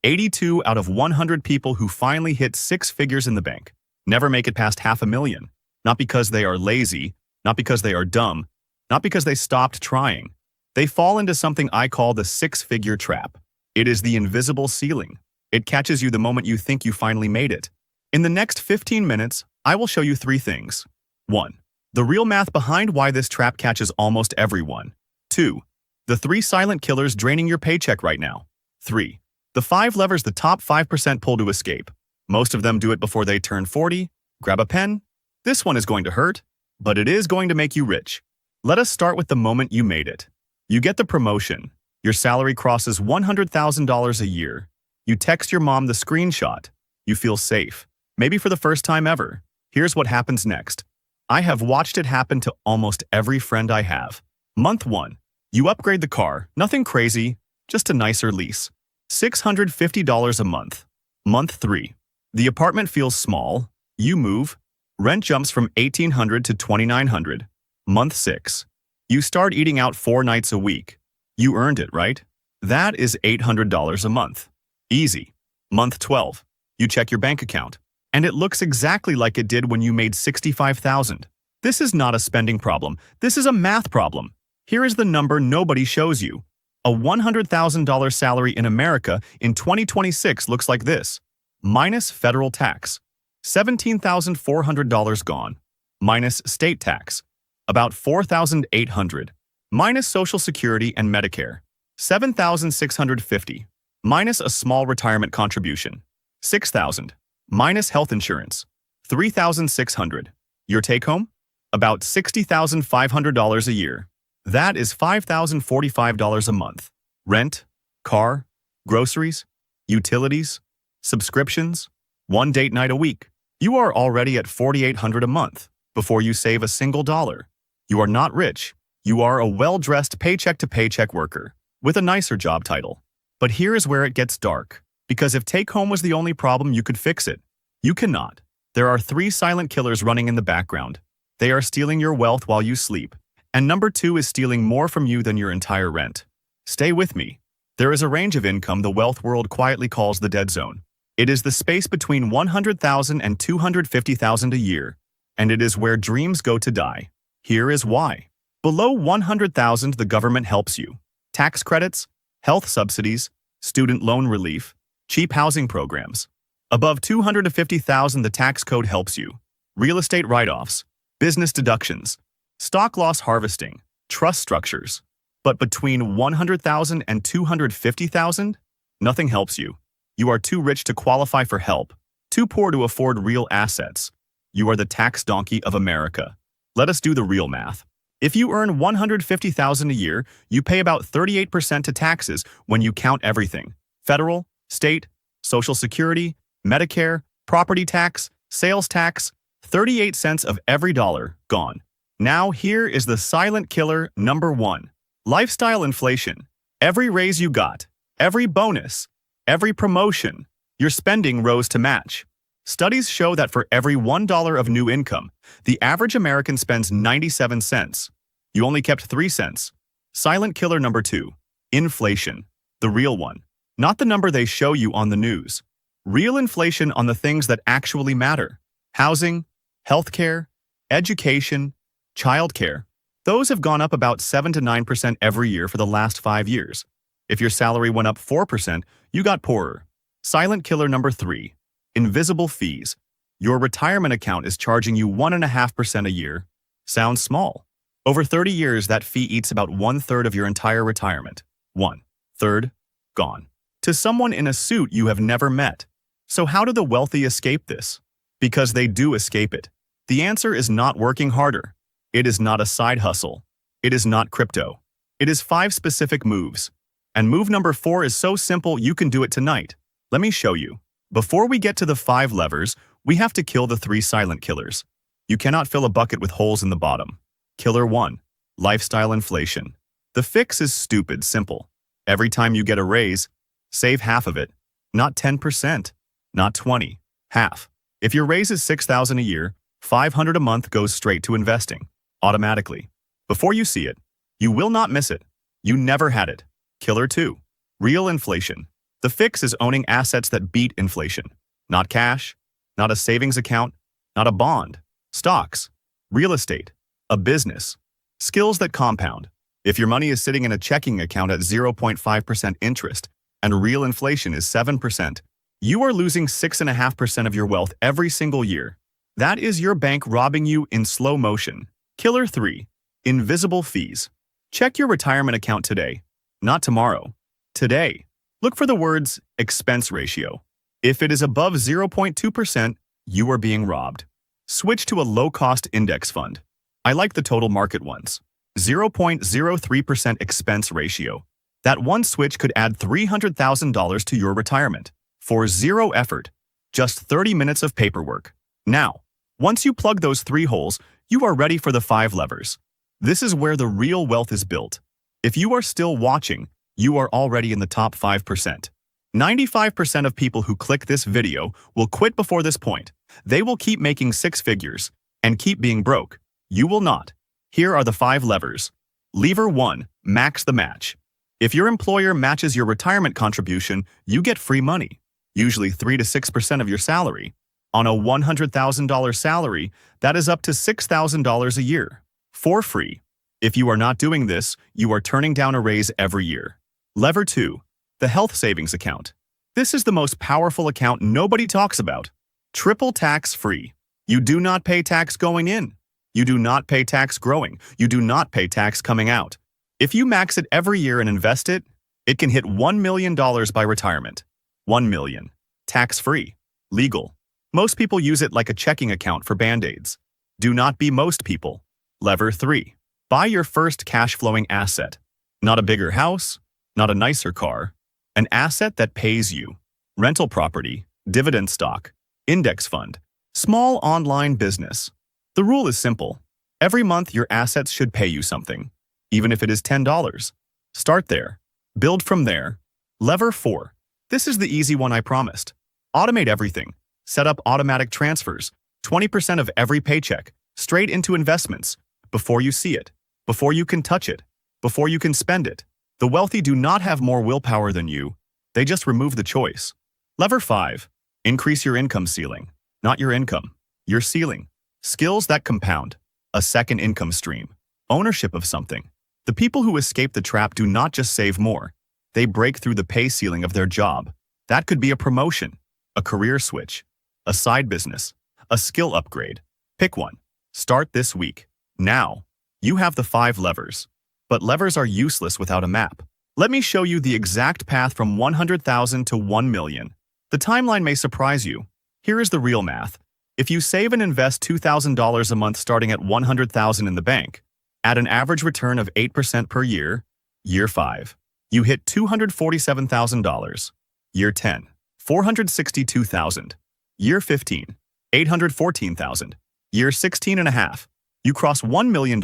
82 out of 100 people who finally hit six figures in the bank never make it past 500,000. Not because they are lazy, not because they are dumb, not because they stopped trying. They fall into something I call the six-figure trap. It is the invisible ceiling. It catches you the moment you think you finally made it. In the next 15 minutes, I will show you three things. 1. The real math behind why this trap catches almost everyone. 2. The 3 silent killers draining your paycheck right now. 3. The 5 levers the top 5% pull to escape. Most of them do it before they turn 40. Grab a pen. This one is going to hurt, but it is going to make you rich. Let us start with the moment you made it. You get the promotion. Your salary crosses $100,000 a year. You text your mom the screenshot. You feel safe. Maybe for the first time ever. Here's what happens next. I have watched it happen to almost every friend I have. Month 1. You upgrade the car. Nothing crazy, just a nicer lease. $650 a month. Month 3. The apartment feels small. You move. Rent jumps from $1,800 to $2,900. Month 6. You start eating out 4 nights a week. You earned it, right? That is $800 a month. Easy. Month 12. You check your bank account, and it looks exactly like it did when you made $65,000. This is not a spending problem. This is a math problem. Here is the number nobody shows you. A $100,000 salary in America in 2026 looks like this. Minus federal tax. $17,400 gone. Minus state tax. About $4,800. Minus Social Security and Medicare. $7,650. Minus a small retirement contribution. $6,000. Minus health insurance. $3,600. Your take-home? About $60,500 a year. That is $5,045 a month. Rent, car, groceries, utilities, subscriptions, 1 date night a week. You are already at $4,800 a month before you save a single dollar. You are not rich. You are a well-dressed paycheck-to-paycheck worker with a nicer job title. But here is where it gets dark. Because if take-home was the only problem, you could fix it. You cannot. There are 3 silent killers running in the background. They are stealing your wealth while you sleep. And number 2 is stealing more from you than your entire rent. Stay with me. There is a range of income the wealth world quietly calls the dead zone. It is the space between $100,000 and $250,000 a year, and it is where dreams go to die. Here is why. Below $100,000, the government helps you. Tax credits, health subsidies, student loan relief, cheap housing programs. Above $250,000, the tax code helps you. Real estate write-offs, business deductions, stock loss harvesting, trust structures. But between $100,000 and $250,000, nothing helps you. You are too rich to qualify for help, too poor to afford real assets. You are the tax donkey of America. Let us do the real math. If you earn $150,000 a year, you pay about 38% to taxes when you count everything. Federal, state, Social Security, Medicare, property tax, sales tax, 38 cents of every dollar gone. Now here is the silent killer number 1. Lifestyle inflation. Every raise you got, every bonus, every promotion, your spending rose to match. Studies show that for every $1 of new income, the average American spends 97 cents. You only kept 3 cents. Silent killer number 2. Inflation. The real one. Not the number they show you on the news. Real inflation on the things that actually matter. Housing, healthcare, education, childcare. Those have gone up about 7 to 9% every year for the last 5 years. If your salary went up 4%, you got poorer. Silent killer number 3. Invisible fees. Your retirement account is charging you 1.5% a year. Sounds small. Over 30 years, that fee eats about 1/3 of your entire retirement. 1/3 gone. To someone in a suit you have never met. So how do the wealthy escape this? Because they do escape it. The answer is not working harder. It is not a side hustle. It is not crypto. It is 5 specific moves. And move number 4 is so simple you can do it tonight. Let me show you. Before we get to the 5 levers, we have to kill the 3 silent killers. You cannot fill a bucket with holes in the bottom. Killer 1. Lifestyle inflation. The fix is stupid simple. Every time you get a raise, save half of it. Not 10%, not 20, half. If your raise is $6,000 a year, $500 a month goes straight to investing, automatically. Before you see it, you will not miss it. You never had it. Killer 2. Real inflation. The fix is owning assets that beat inflation. Not cash, not a savings account, not a bond, stocks, real estate, a business, skills that compound. If your money is sitting in a checking account at 0.5% interest and real inflation is 7%, you are losing 6.5% of your wealth every single year. That is your bank robbing you in slow motion. Killer 3. Invisible fees. Check your retirement account today, not tomorrow. Today. Look for the words expense ratio. If it is above 0.2%, you are being robbed. Switch to a low-cost index fund. I like the total market ones. 0.03% expense ratio. That one switch could add $300,000 to your retirement. For zero effort, just 30 minutes of paperwork. Now, once you plug those 3 holes, you are ready for the 5 levers. This is where the real wealth is built. If you are still watching, you are already in the top 5%. 95% of people who click this video will quit before this point. They will keep making 6 figures and keep being broke. You will not. Here are the 5 levers. Lever 1, max the match. If your employer matches your retirement contribution, you get free money, usually 3 to 6% of your salary. On a $100,000 salary, that is up to $6,000 a year, for free. If you are not doing this, you are turning down a raise every year. Lever 2, the health savings account. This is the most powerful account nobody talks about. Triple tax-free. You do not pay tax going in. You do not pay tax growing. You do not pay tax coming out. If you max it every year and invest it, it can hit $1 million by retirement. $1 million. Tax-free. Legal. Most people use it like a checking account for Band-Aids. Do not be most people. Lever 3. Buy your first cash-flowing asset. Not a bigger house, not a nicer car. An asset that pays you. Rental property, dividend stock, index fund, small online business. The rule is simple. Every month your assets should pay you something, even if it is $10. Start there. Build from there. Lever 4. This is the easy one I promised. Automate everything. Set up automatic transfers, 20% of every paycheck, straight into investments, before you see it, before you can touch it, before you can spend it. The wealthy do not have more willpower than you. They just remove the choice. Lever 5. Increase your income ceiling. Not your income. Your ceiling. Skills that compound. A second income stream. Ownership of something. The people who escape the trap do not just save more. They break through the pay ceiling of their job. That could be a promotion, a career switch, a side business, a skill upgrade. Pick one. Start this week. Now. You have the 5 levers. But levers are useless without a map. Let me show you the exact path from 100,000 to 1 million. The timeline may surprise you. Here is the real math. If you save and invest $2,000 a month starting at 100,000 in the bank, at an average return of 8% per year, year 5, you hit $247,000. Year 10, $462,000. Year 15, $814,000. Year 16 and a half, you cross $1 million.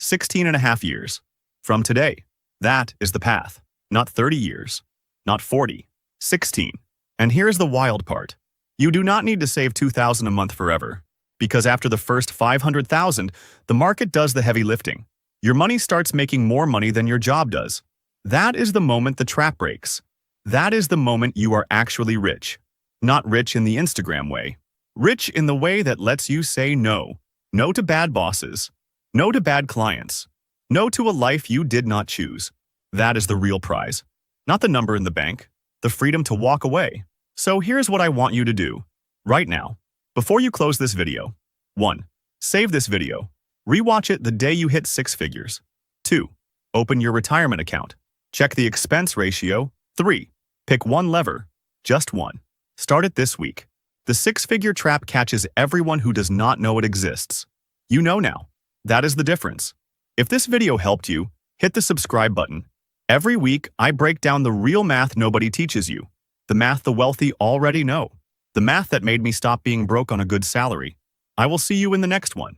16 and a half years. From today, that is the path. Not 30 years. Not 40. 16. And here's the wild part. You do not need to save $2,000 a month forever. Because after the first $500,000, the market does the heavy lifting. Your money starts making more money than your job does. That is the moment the trap breaks. That is the moment you are actually rich. Not rich in the Instagram way. Rich in the way that lets you say no. No to bad bosses. No to bad clients. No to a life you did not choose. That is the real prize. Not the number in the bank. The freedom to walk away. So here's what I want you to do. Right now. Before you close this video. 1. Save this video. Rewatch it the day you hit 6 figures. 2. Open your retirement account. Check the expense ratio. 3. Pick one lever. Just one. Start it this week. The 6-figure trap catches everyone who does not know it exists. You know now. That is the difference. If this video helped you, hit the subscribe button. Every week, I break down the real math nobody teaches you. The math the wealthy already know. The math that made me stop being broke on a good salary. I will see you in the next one.